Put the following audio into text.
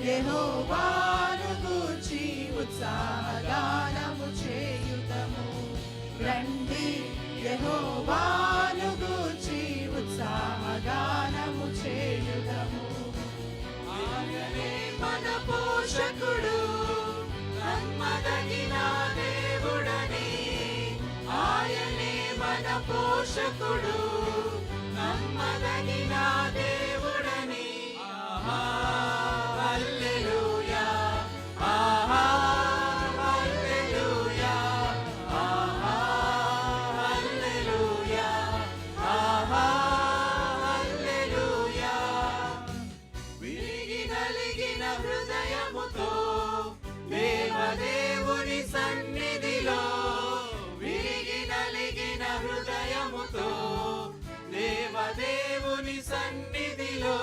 యెహోవాను గూర్చి ఉత్సాహగానము చేయుదము. రండి యెహోవాను గూర్చి ఉత్సాహగానము చేయుదము. ఆయనే మన పోషకుడు, నమ్మదగిన దేవుడని. ఆయనే మన పోషకుడు, నమ్మదగిన దేవుడని. ఆహా హల్లెలూయా, ఆహా హల్లెలూయా, ఆహా హల్లెలూయా, ఆహా హల్లెలూయా. విరిగి నలిగిన హృదయముతో దేవదేవుని సన్నిధిలో, విరిగి నలిగిన హృదయముతో దేవదేవుని సన్నిధిలో